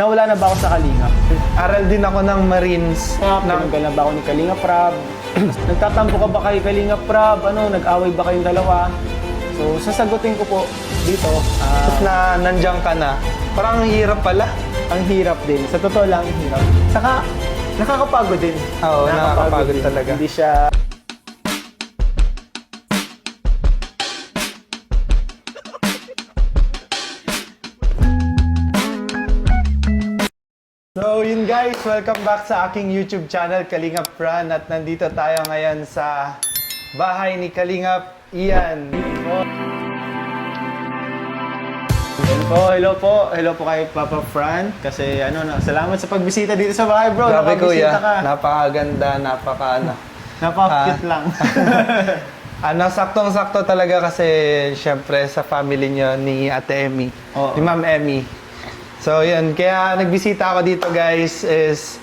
Nawala na ba ako sa Kalinga? Aral din ako ng Marines. Tinanggal na ba ako ni Kalinga Prab? Nagtatampo ka ba kay Kalinga Prab? Nag-away ba kayong dalawa? So, sasagutin ko po dito. Na nandiyan ka na. Parang ang hirap pala. Ang hirap din. Sa totoo lang, ang hirap. Saka, nakakapagod din. Oo, nakakapagod talaga. Hindi siya... So yun guys, welcome back sa aking YouTube channel, Kalingap Fran. At nandito tayo ngayon sa bahay ni Kalingap Ian. Hello po kay Papa Fran. Kasi salamat sa pagbisita dito sa bahay, bro. Grabe kuya, Nakabisita ka. napakaganda, Napaka-cute lang. saktong-sakto talaga kasi syempre sa family niyo ni Ate Emmy, Oo. ni Ma'am Emmy. So yun, kaya nagbisita ako dito guys is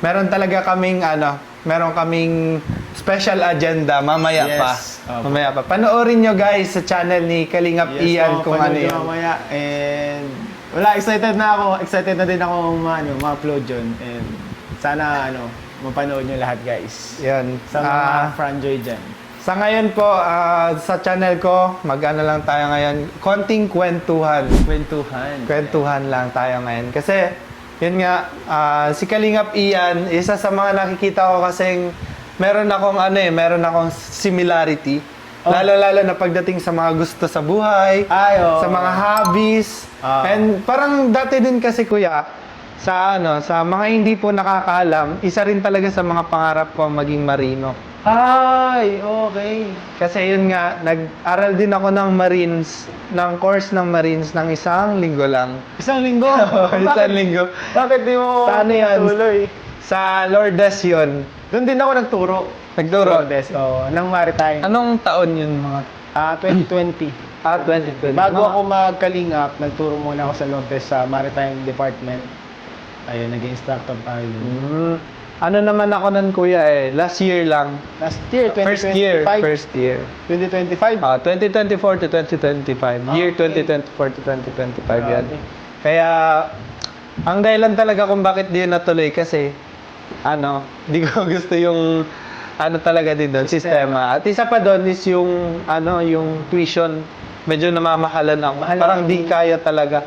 meron kaming special agenda mamaya Yes. pa. Opo. Mamaya pa. Panoorin nyo guys sa channel ni Kalingap Ian kung ano panood yun. nyo mamaya. And wala, excited na ako. Excited na din ako ma-upload yun. And sana mapanood nyo lahat guys. Yan. Sa mga Franjoy dyan. Sa ngayon po, sa channel ko, lang tayo ngayon, konting kwentuhan. Kwentuhan lang tayo ngayon. Kasi, yun nga, si Kalingap Ian, isa sa mga nakikita ko kasing meron akong similarity. Oh. Lalo-lalo na pagdating sa mga gusto sa buhay, Oo. sa mga hobbies. And parang dati din kasi kuya, sa mga hindi po nakakaalam, isa rin talaga sa mga pangarap ko maging marino. Ay, okay. Kasi yun nga, nag-aral din ako ng Marines, ng course ng Marines ng 1 linggo lang. Isang linggo? Isang linggo. Bakit di mo Saan yan? tuloy? Sa Lourdes yun. Doon din ako nagturo. Nagturo. Ng Maritime. Anong taon yun mga? 2020. 2020. Bago ako mag-Kalingap, nagturo muna ako sa Lourdes sa Maritime Department. Ayun, naging instructor tayo. Ano naman ako nun kuya last year lang. Last year, 2025. First year. 2025? 2024 to 2025. Year Okay. 2024 to 2025 yan. Okay. Kaya, ang dahilan talaga kung bakit di yun natuloy kasi, di ko gusto yung, talaga din doon, sistema. At isa pa doon is yung, yung tuition. Medyo namamahalan ako. Parang di kaya talaga.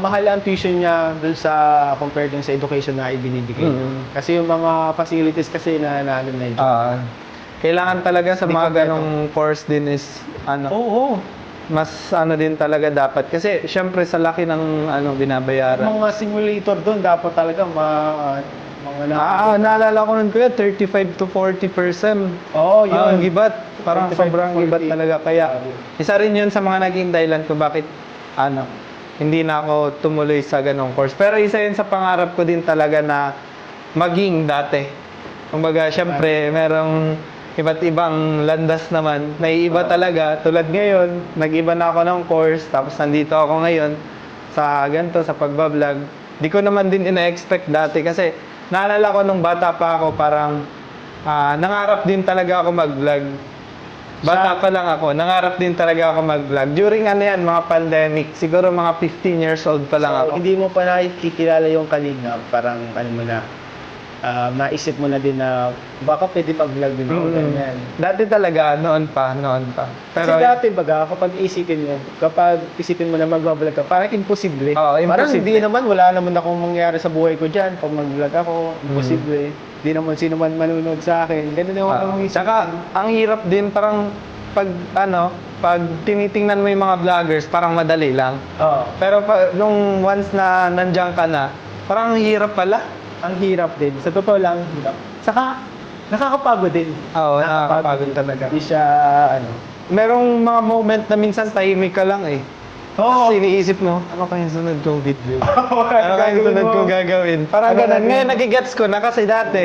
Mahal ang tuition niya dun sa compared dun sa education na ibinibigay. Kasi yung mga facilities kasi na yun. Kailangan talaga sa Hindi mga kompleto. ganong course din is, Oo. mas din talaga dapat. Kasi, syempre, sa laki ng, binabayaran. Mga simulator dun dapat talaga Naalala ko nun kuya, 35 to 40%. Oo, yun. Ang gibat. Parang 35 sobrang to 40. gibat talaga. Kaya, isa rin yun sa mga naging dahilan ko bakit, hindi na ako tumuloy sa ganong course. Pero isa yun sa pangarap ko din talaga na maging dati. Kumbaga, syempre, merong iba't ibang landas naman. Naiiba talaga. Tulad ngayon, nag-iba na ako ng course. Tapos nandito ako ngayon sa ganito, sa pagbablog. Di ko naman din ina-expect dati kasi naalala ko nung bata pa ako, parang nangarap din talaga ako mag-vlog. Bata pa lang ako, nangarap din talaga ako mag-vlog. During mga pandemic, siguro mga 15 years old pa lang ako. Hindi mo pa nakikilala yung Kalingap, parang naisip mo na din na baka pwede pag-vlog din ako. Ganyan. Dati talaga, noon pa. Kasi dati kapag isipin mo na mag-vlog ka, parang imposible. Oo, Parang imposible. wala naman akong mangyayari sa buhay ko dyan. Pag mag-vlog ako, imposible. Hindi naman sino man manunod sa akin. Ganun yung akong isip. Tsaka, ang hirap din, parang pag tinitingnan mo yung mga vloggers, parang madali lang. Oo. Pero nung once na nandiyan ka na, parang ang hirap pala. Ang hirap din. Sa totoo lang, hirap. Saka, nakakapagod din. Oo, nakakapagod talaga. Hindi siya, Merong mga moment na minsan tahimik ka lang eh. Oo. Kasi iniisip mo, ano kayang sunod kong video? Ano kayang Gagawin sunod mo? kong gagawin? Parang Ano ganun. gagawin Ngayon mo? nagigets ko na kasi dati,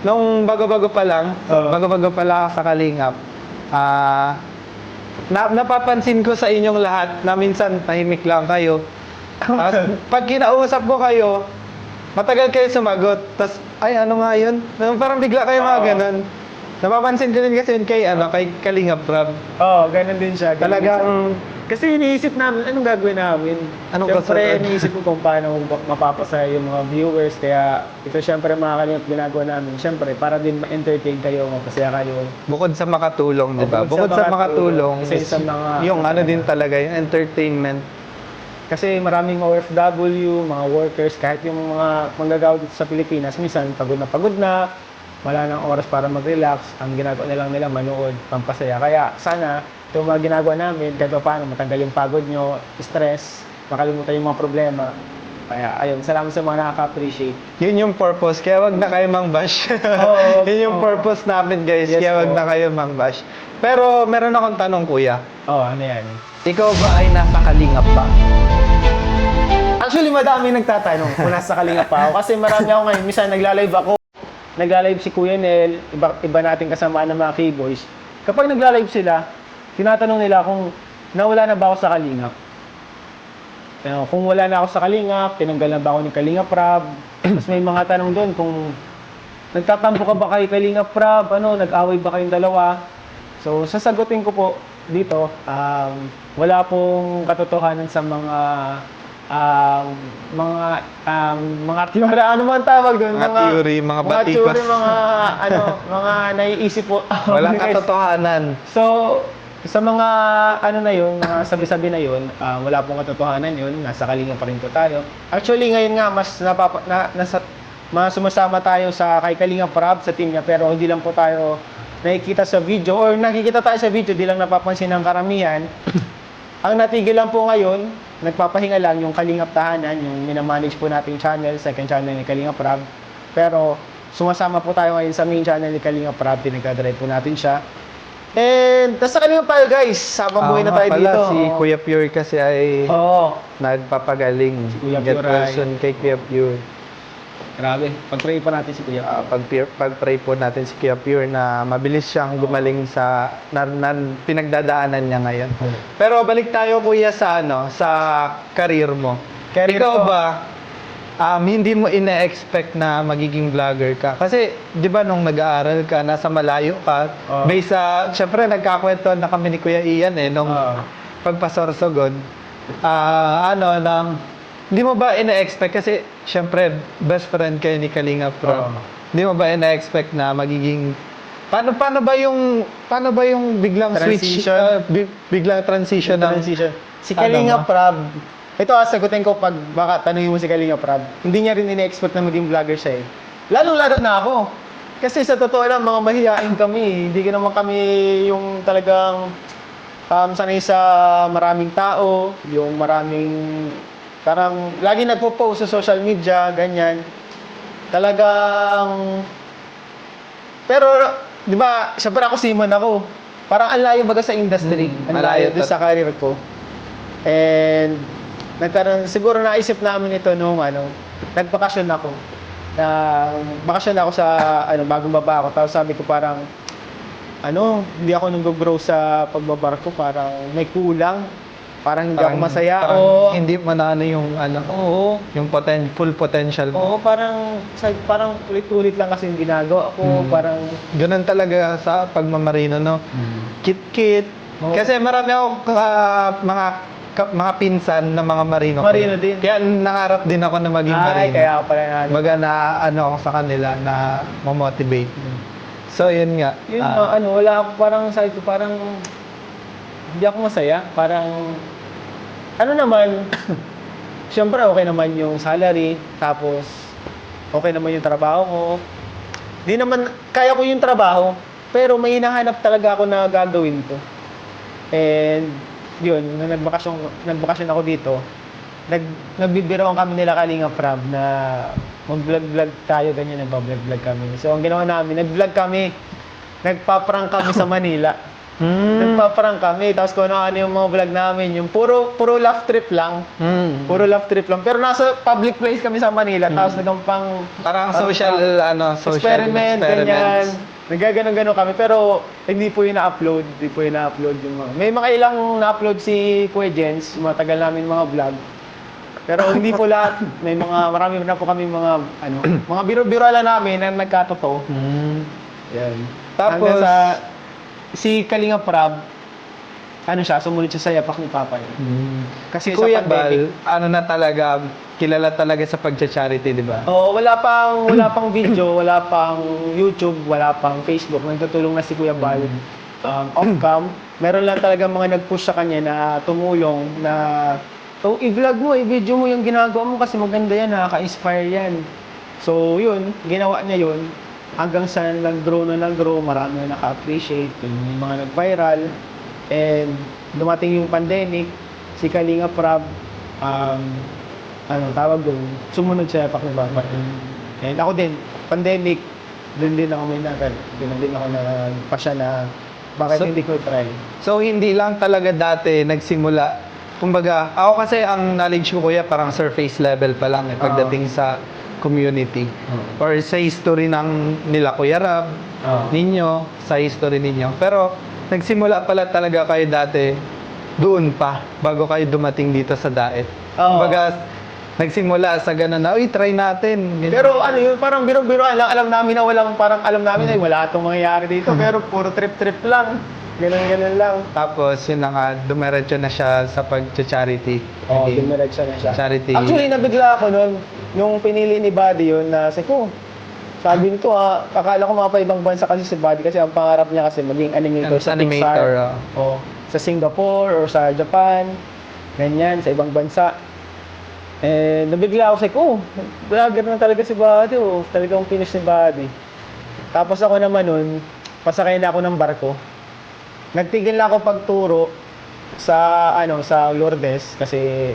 nung bago-bago pa lang, Oo. bago-bago pa lang sa Kalingap, napapansin ko sa inyong lahat na minsan tahimik lang kayo. Tapos, pag kinausap ko kayo, matagal kayo sumagot. Tapos, ano nga yun? Parang bigla kayo mga ganun. Napapansin ko din kasi yun kay Kalingap Prab. Oo, ganun din siya. Ganun Talagang Kasi iniisip namin, anong gagawin namin? Anong Siyempre, kasunod? iniisip ko kung paano mapapasaya yung mga viewers. Kaya ito siyempre mga kalingap ginagawa namin. Siyempre, para din ma-entertain kayo, mapasaya kayo. Bukod sa makatulong, di ba? Bukod Bukod sa sa makatulong, makatulong, isa is sa mga- yung ano din talaga, yung entertainment. Kasi maraming OFW, mga workers, kahit yung mga manggagawa dito sa Pilipinas, minsan pagod na, wala nang oras para mag-relax, ang ginagawa na lang nila manood, pampasaya. Kaya sana, ito mga ginagawa namin, kahit pa paano, matanggal yung pagod nyo, stress, makalimutan yung mga problema. Kaya ayun, salamat sa mga nakaka-appreciate. Yun yung purpose, kaya wag na kayo mang-bash. Oo, Yun yung oo. purpose namin guys, Yes, kaya wag po. na kayo mang-bash. Pero meron akong tanong kuya, Ano yan? ikaw ba ay nasa kalingap pa? Actually, madami nagtatanong kung nasa Kalingap pa ako. Kasi marami ako ngayon. Minsan nagla-live ako. Nagla-live si Kuya Nel. Iba nating kasamaan ng mga K-Boys. Kapag nagla-live sila, tinatanong nila kung nawala na ba ako sa Kalingap. Kung wala na ako sa Kalingap, tinanggal na ba ako ni Kalingap Rab. Tapos may mga tanong doon kung nagtatampo ka ba kay Kalingap Rab? Nag-away ba kayong dalawa? So, sasagutin ko po dito, wala pong katotohanan sa mga teorya, ano man tawag doon? Mga theory, mga batikos. theory, mga naiisip po. Walang Guys. katotohanan. So, sa mga na yun, mga sabi-sabi na yun, wala pong katotohanan yun, nasa kalinga pa rin po tayo. Actually, ngayon nga, mas sumasama tayo sa kay Kalinga Prab sa team niya, pero hindi lang po tayo nakikita sa video, or nakikita tayo sa video, di lang napapansin ng karamihan. Ang natigil lang po ngayon, nagpapahinga lang yung Kalingap Tahanan, yung minamanage po nating channel, second channel ni Kalinga Prab. Pero sumasama po tayo ngayon sa main channel ni Kalinga Prab, pinagdadrive po natin siya. And tas sa Kalinga tayo guys, habang buhay na tayo Pala, dito. si Kuya Pure kasi ay Oo. nagpapagaling. Kuya Get Pure ay- well soon kay Kuya Pure. Grabe, pag-pray pa natin si Kuya. Pag-pray po natin si Kuya Pure na mabilis siyang gumaling sa pinagdadaanan niya ngayon. Pero balik tayo kuya sa sa career mo. Career Ikaw ko. ba hindi mo ine-expect na magiging vlogger ka? Kasi 'di ba nung nag-aaral ka, nasa malayo ka, Oo. based sa syempre nagkakwentuhan na kami ni Kuya Ian nung Oo. pagpasorsogon. Hindi mo ba ina-expect kasi syempre best friend kayo ni Kalinga Pro. Oo. Hindi mo ba ina-expect na magiging paano ba yung biglang switch Transition? biglang transition ng Transition. Si Ano Kalinga mo? Prab, ito sagutin ko pag baka tanungin mo si Kalinga Prab, hindi niya rin ina-expect na maging vlogger siya eh. Lalong-lalo na ako. Kasi sa totoo lang, mga mahihain kami. Hindi ka naman kami yung talagang sanay sa maraming tao, yung maraming parang lagi nagpo-post sa social media, ganyan. Talagang pero, di ba, siyempre ako seaman ako. Parang ang layo baga sa industry. Ang layo doon sa career ko. And, siguro naisip namin ito nung, nagbakasyon ako. Bakasyon ako sa, bagong baba ako. Tapos sabi ko parang, hindi ako nag-grow sa pagbabarko. Parang may kulang. Parang hindi ako masaya. Parang hindi mo na yung Oo. yung full potential mo. Oo, parang ulit-ulit lang kasi yung ginagawa ko. Parang, Ganun talaga sa pagmamarino, no? Kit-kit. Oo. Kasi marami ako mga pinsan na mga marino. Marino din. Kaya nangarap din ako na maging marino. kaya pala na. Baga na ako sa kanila na mamotivate. So, yun nga. Yun wala ako parang sabi ko parang hindi ako masaya. Parang naman, siyempre okay naman yung salary, tapos okay naman yung trabaho ko. Di naman, kaya ko yung trabaho, pero may hinahanap talaga ako na gagawin ko. And yun, nung nagbakasyon ako dito, nagbibiroan kami nila Kalinga Prab na mag-vlog-vlog tayo, ganyan, nagpa-vlog-vlog kami. So ang ginawa namin, nag-vlog kami, nagpa-prank kami sa Manila. Nagpa-prank kami, tapos kung ano yung mga vlog namin, yung puro laugh trip lang. Puro laugh trip lang. Pero nasa public place kami sa Manila, tapos nagampang Parang social experiment, ganyan. Nagaganon-ganon kami, pero hindi po yun na-upload. Hindi po yun na-upload yung mga. May mga ilang na-upload si Kuya Jens, matagal namin mga vlog. Pero hindi po lahat. Marami na po kami mga, mga biro-biro lang namin na nagkatotoo. Yan. Tapos, Hanggang sa, si Kalinga Prab, ano siya, sumunod siya sa yapak ni Papa yun. Kasi Kasi Kuya sa pandemic, Bal, ano na talaga, kilala talaga sa pag-charity, di ba? Oo, wala pang video, wala pang YouTube, wala pang Facebook. Nagtutulong na si Kuya Bal. Off-cam. Meron lang talaga mga nag-push sa kanya na tumulong na i-vlog mo, i-video mo yung ginagawa mo kasi maganda yan, nakaka-inspire yan. So, yun, ginawa niya yun. Hanggang sa nag-grow na nag-grow, marami na naka-appreciate, yung mga nag-viral. And dumating yung pandemic, si Kalinga Prab, tawag doon, sumunod siya pa kung bakit. And ako din, pandemic, doon din ako may doon din ako nagpasya na bakit So- hindi ko try. So, hindi lang talaga dati nagsimula. Kumbaga, ako kasi ang knowledge ko, Kuya, parang surface level pa lang pagdating sa community. Or sa history ng nila Kuya Rab, ninyo, sa history ninyo. Pero, nagsimula pala talaga kayo dati doon pa, bago kayo dumating dito sa Daet. Oo. Kumbaga, nagsimula sa ganun na, uy, try natin. Ganun. Pero ano yun, parang biro-biroan lang, alam namin na wala itong mangyayari dito, pero puro trip-trip lang. Ganun lang. Tapos, yun na nga, dumiretso na siya sa pag-charity. Oo, dumiretso na siya. Charity. Actually, nabigla ako nun, yung pinili ni Buddy yun na sabi nito akala ko mga ibang bansa kasi si Buddy kasi ang pangarap niya kasi maging animator sa Animator, Pixar. O sa Singapore or sa Japan, ganyan, sa ibang bansa. Eh, nabigla ako vlogger na talaga si Buddy, talagang finish ni Buddy. Tapos ako naman nun, pasakay na ako ng barko. Nagtigil na ako pagturo sa sa Lourdes kasi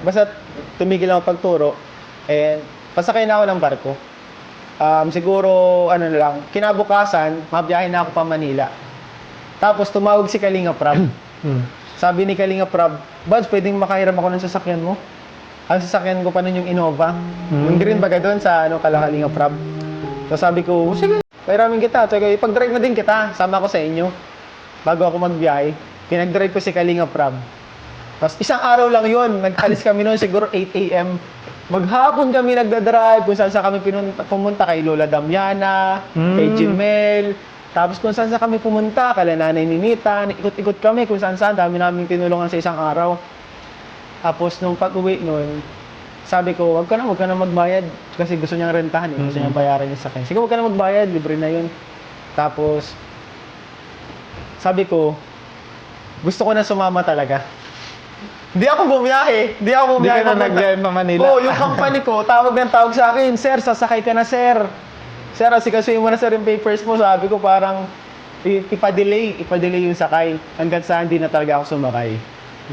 basta tumigil ako pagturo and pasakay na ako ng barko. Siguro lang, kinabukasan, mabiyahe na ako pa Manila. Tapos tumawag si Kalinga Prab. Sabi ni Kalinga Prab, "Buds, pwedeng makahiram ako ng sasakyan mo?" Ang sasakyan ko pa nun yung Innova. Yung green baga doon sa Kalinga Prab. So sabi ko, sige, pahiramin kita. So, ipag-drive na din kita. Sama ko sa inyo. Bago ako magbiyahe, pinag-drive ko si Kalinga Prab. Tapos isang araw lang yun. Nag-alis kami noon siguro 8 a.m. Maghapon kami nagda-drive kung saan kami pumunta kay Lola Damiana, kay Jimel. Tapos kung saan kami pumunta, kala Nanay Ninita, ikot-ikot kami kung saan dami namin tinulungan sa isang araw. Tapos nung pag-uwi noon, sabi ko, wag ka na magbayad kasi gusto niyang rentahan, gusto niyang bayaran yung sakyan. Sige, wag ka na magbayad, libre na yun. Tapos sabi ko, gusto ko na sumama talaga. Hindi ako bumiyahe. Hindi ka na nag-drive pa Manila. Oo, yung company ko, tawag sa akin, "Sir, sasakay ka na, sir. Sir, asikasuhin mo na, sir, yung papers mo." Sabi ko, parang ipa-delay yung sakay. Hanggang sa hindi na talaga ako sumakay.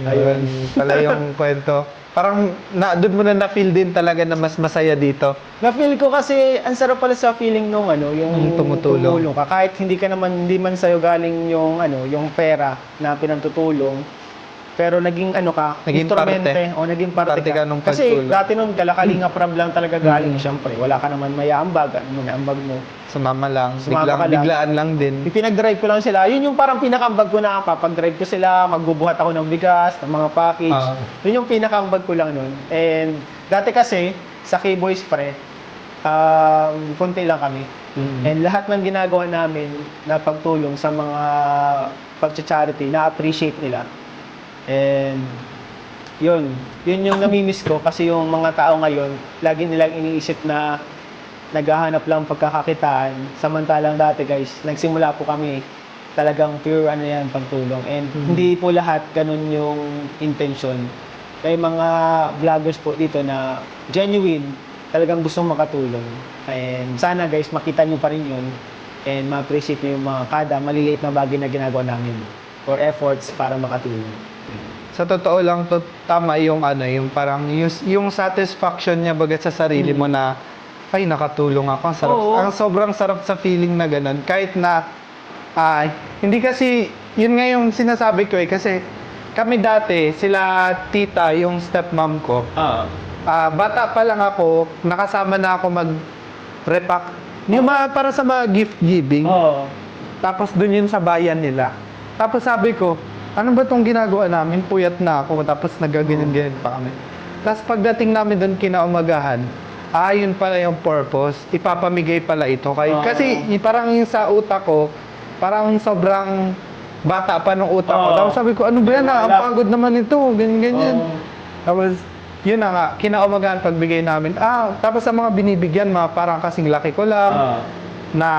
Ayun, pala yung kwento. Parang doon mo na na-feel din talaga na mas masaya dito. Na-feel ko kasi ang sarap pala sa feeling nung yung Tumutulong ka. Kahit hindi man sa'yo galing yung pera na pinantutulong. Pero naging Naging instrumente, parte. naging parte Parte ka nung Kasi pagtulong. dati nung Kalinga Prab lang talaga galing, syempre. Wala ka naman may ambag, may ambag mo. Sumama lang. Sumama ka lang. Biglaan lang din. Pinag-drive ko lang sila. Yun yung parang pinakambag ko na papag-drive ko sila, magbubuhat ako ng bigas, ng mga package. Yun yung pinakambag ko lang nun. And dati kasi, sa K-Boys Pre, konti lang kami. And lahat ng ginagawa namin na pagtulong sa mga pag-charity, na-appreciate nila. And yun yung namimiss ko kasi yung mga tao ngayon, lagi nilang iniisip na naghahanap lang pagkakakitaan. Samantalang dati guys, nagsimula po kami talagang pure pagtulong. And hindi po lahat ganun yung intention. May mga vloggers po dito na genuine, talagang gustong makatulong. And sana guys, makita nyo pa rin yun and ma-appreciate nyo yung mga kada maliliit na bagay na ginagawa namin or efforts para makatulong. Sa totoo lang, tama yung yung parang yung satisfaction niya bagat sa sarili mo na ay nakatulong ako. Ang sarap. Oo. Ang sobrang sarap sa feeling na ganun. Kahit na hindi kasi yun nga yung sinasabi ko kasi kami dati sila tita, yung stepmom ko. Bata pa lang ako, nakasama na ako mag-repack. Yung para sa mga gift giving. Tapos dun yun sa bayan nila. Tapos sabi ko, ano ba itong ginagawa namin? Puyat na ako. Tapos nagaganyan-ganyan pa kami. Tapos pagdating namin doon kinaumagahan, yun pala yung purpose. Ipapamigay pala ito. Kasi parang yung sa utak ko, parang sobrang bata pa nung utak ko. Oo. Tapos sabi ko, ano ba yan? Ang Wala. pagod naman ito. Ganyan. Oo. Tapos, yun na nga, kinaumagahan pagbigay namin. Tapos sa mga binibigyan, mga parang kasing laki ko lang, Ah. na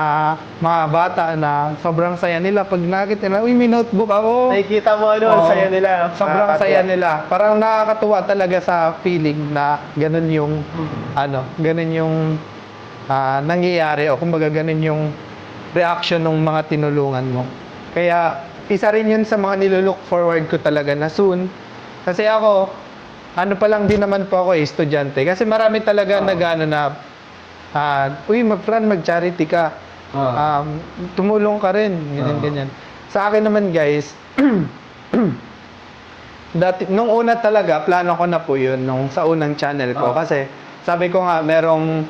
mga bata na sobrang saya nila. Pag nakita nila, uy, may notebook ako. Nakikita mo ano, Oo. saya nila. Sobrang Nakakatuwa. saya nila. Parang nakakatuwa talaga sa feeling na ganun yung, ganun yung nangyayari o kumbaga ganun yung reaction ng mga tinulungan mo. Kaya, isa rin yun sa mga nilulook forward ko talaga na soon. Kasi ako, ano pa lang din naman po ako estudyante. Kasi marami talaga nag-ano na, uy, mag-charity ka. Tumulong ka rin. Ganyan. Sa akin naman guys, nung una talaga, plano ko na po yun nung sa unang channel ko. Kasi sabi ko nga, merong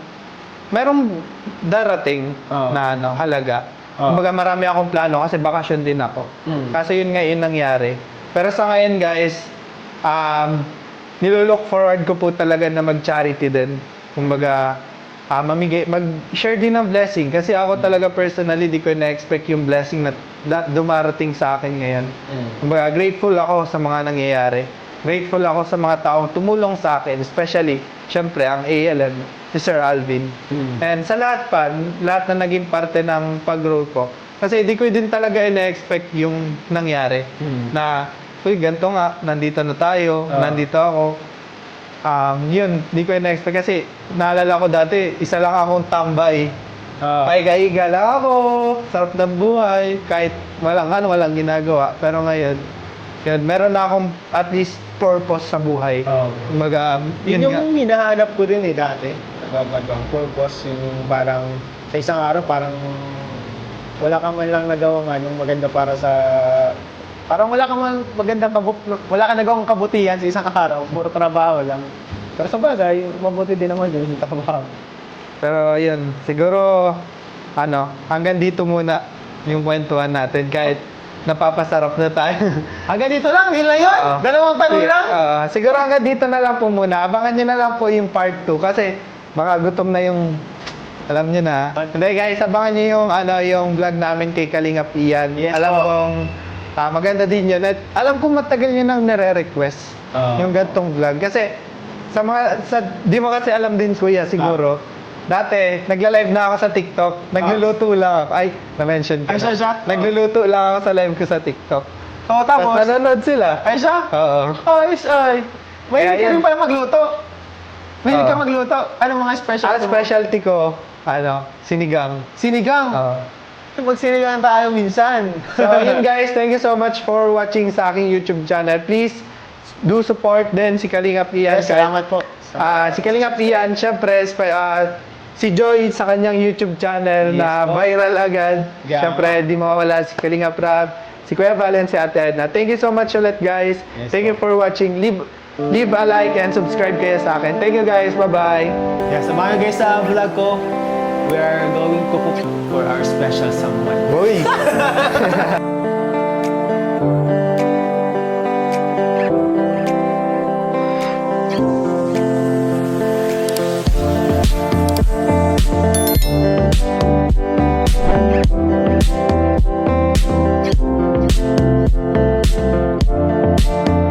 darating na halaga. Kumbaga marami akong plano kasi bakasyon din ako. Kasi yun nga yung nangyari. Pero sa ngayon guys, nilulook forward ko po talaga na mag-charity din. Kumbaga, mag-share din ng blessing. Kasi ako talaga personally, di ko na-expect yung blessing na dumarating sa akin ngayon. Kumbaga, grateful ako sa mga nangyayari. Grateful ako sa mga taong tumulong sa akin. Especially, syempre, ang ALM, si Sir Alvin. And sa lahat na naging parte ng pag-grow ko. Kasi di ko din talaga na-expect yung nangyari. Na, uy, ganito nga, nandito na tayo, nandito ako. Yun, di ko na-expect kasi naalala ko dati, isa lang akong tambay. Paiga-iga lang ako, sarap ng buhay, kahit walang ginagawa. Pero ngayon, yun, meron na akong at least purpose sa buhay. Kumbaga, Yun yun nga. yung hinahanap ko din dati. Ang purpose, yung parang sa isang araw, parang wala ka man lang nagawang maganda para sa... Parang wala ka man wala ka nagawang kabutihan sa isang araw, puro trabaho lang. Pero sa bagay, mabuti din naman yung trabaho. Pero yun, siguro, hanggang dito muna yung kwentuhan natin kahit napapasarap na tayo. Hanggang dito lang, yun lang yun. Dalawang tanong lang. Siguro hanggang dito na lang po muna. Abangan nyo na lang po yung part 2 kasi baka gutom na yung alam nyo na. Hindi guys, abangan nyo yung, yung vlog namin kay Kalingap Ian. Yes, alam po. kong maganda din yun. At alam kong matagal nyo nang nare-request yung gantong vlog. Kasi di mo kasi alam din kuya siguro. Dati, nagla-live na ako sa TikTok. Nagluluto lang ako. Ay, na-mention ko. Ay, siya? Nagluluto lang ako sa live ko sa TikTok. Tapos, Tapos nanonood sila. ay siya? Oo. Ay. Mahilig ka Kaya rin yan. pala magluto. Mahilig ka Oo. magluto. Ano mga special? Ang specialty ko, sinigang. Sinigang. Oo. Magsinigang tayo minsan. So, yun guys, thank you so much for watching sa aking YouTube channel. Please, do support din si Kalingap Ian. Yes, salamat po. Si Kalingap Ian, syempre, si Joy sa kanyang YouTube channel Yes, na po. viral agad. Yeah. Syempre, di mawawala si Kalingap Rab, si Kuya Valen, si Ate Edna. Thank you so much ulit guys. Yes, Thank you for watching. Leave a like and subscribe kayo sa akin. Thank you guys. Bye-bye. Yeah, samahan guys sa vlog ko. We are going to cook for our special someone. Boy!